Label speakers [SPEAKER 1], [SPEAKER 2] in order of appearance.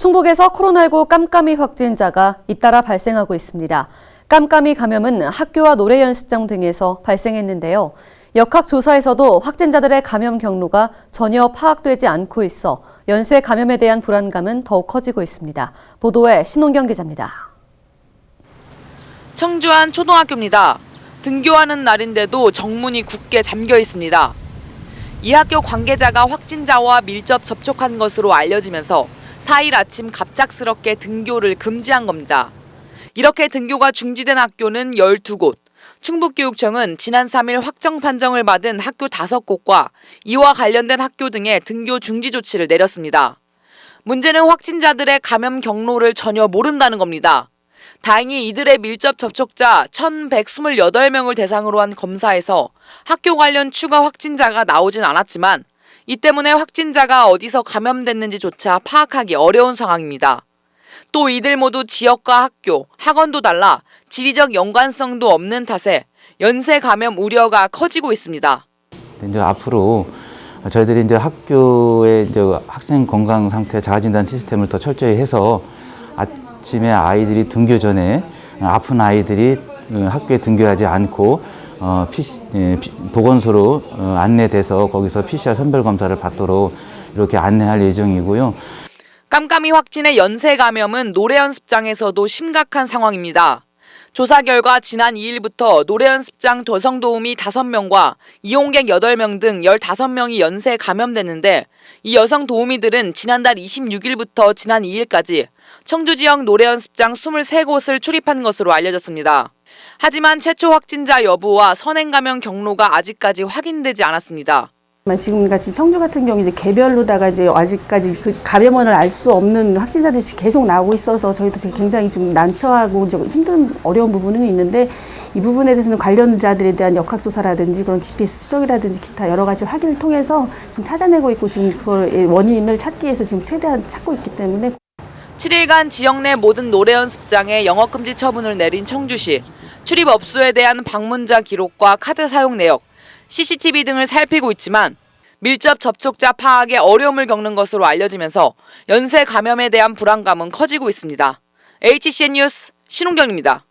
[SPEAKER 1] 충북에서 코로나19 깜깜이 확진자가 잇따라 발생하고 있습니다. 깜깜이 감염은 학교와 노래 연습장 등에서 발생했는데요. 역학조사에서도 확진자들의 감염 경로가 전혀 파악되지 않고 있어 연쇄 감염에 대한 불안감은 더욱 커지고 있습니다. 보도에 신홍경 기자입니다.
[SPEAKER 2] 청주 한 초등학교입니다. 등교하는 날인데도 정문이 굳게 잠겨 있습니다. 이 학교 관계자가 확진자와 밀접 접촉한 것으로 알려지면서 4일 아침 갑작스럽게 등교를 금지한 겁니다. 이렇게 등교가 중지된 학교는 12곳. 충북교육청은 지난 3일 확정 판정을 받은 학교 5곳과 이와 관련된 학교 등의 등교 중지 조치를 내렸습니다. 문제는 확진자들의 감염 경로를 전혀 모른다는 겁니다. 다행히 이들의 밀접 접촉자 1,128명을 대상으로 한 검사에서 학교 관련 추가 확진자가 나오진 않았지만 이 때문에 확진자가 어디서 감염됐는지조차 파악하기 어려운 상황입니다. 또 이들 모두 지역과 학교, 학원도 달라 지리적 연관성도 없는 탓에 연쇄 감염 우려가 커지고 있습니다.
[SPEAKER 3] 이제 앞으로 저희들이 이제 학교의 학생 건강 상태 자가진단 시스템을 더 철저히 해서 아침에 아이들이 등교 전에 아픈 아이들이 학교에 등교하지 않고 보건소로 안내돼서 거기서 PCR 선별 검사를 받도록 이렇게 안내할 예정이고요.
[SPEAKER 2] 깜깜이 확진의 연쇄 감염은 노래 연습장에서도 심각한 상황입니다. 조사 결과 지난 2일부터 노래 연습장 여성도우미 5명과 이용객 8명 등 15명이 연쇄 감염됐는데 이 여성 도우미들은 지난달 26일부터 지난 2일까지 청주 지역 노래 연습장 23곳을 출입한 것으로 알려졌습니다. 하지만 최초 확진자 여부와 선행 감염 경로가 아직까지 확인되지 않았습니다.
[SPEAKER 4] 지금 같이 청주 같은 경우 이제 개별로다가 이제 아직까지 그 감염원을 알 수 없는 확진자들이 계속 나오고 있어서 저희도 굉장히 좀 난처하고 좀 힘든 어려운 부분은 있는데 이 부분에 대해서는 관련자들에 대한 역학조사라든지 그런 GPS 추적이라든지 기타 여러 가지 확인을 통해서 지금 찾아내고 있고 지금 그걸 원인을 찾기 위해서 지금 최대한 찾고 있기 때문에
[SPEAKER 2] 7일간 지역 내 모든 노래 연습장에 영업금지 처분을 내린 청주시. 출입업소에 대한 방문자 기록과 카드 사용 내역, CCTV 등을 살피고 있지만 밀접 접촉자 파악에 어려움을 겪는 것으로 알려지면서 연쇄 감염에 대한 불안감은 커지고 있습니다. HCN 뉴스 신홍경입니다.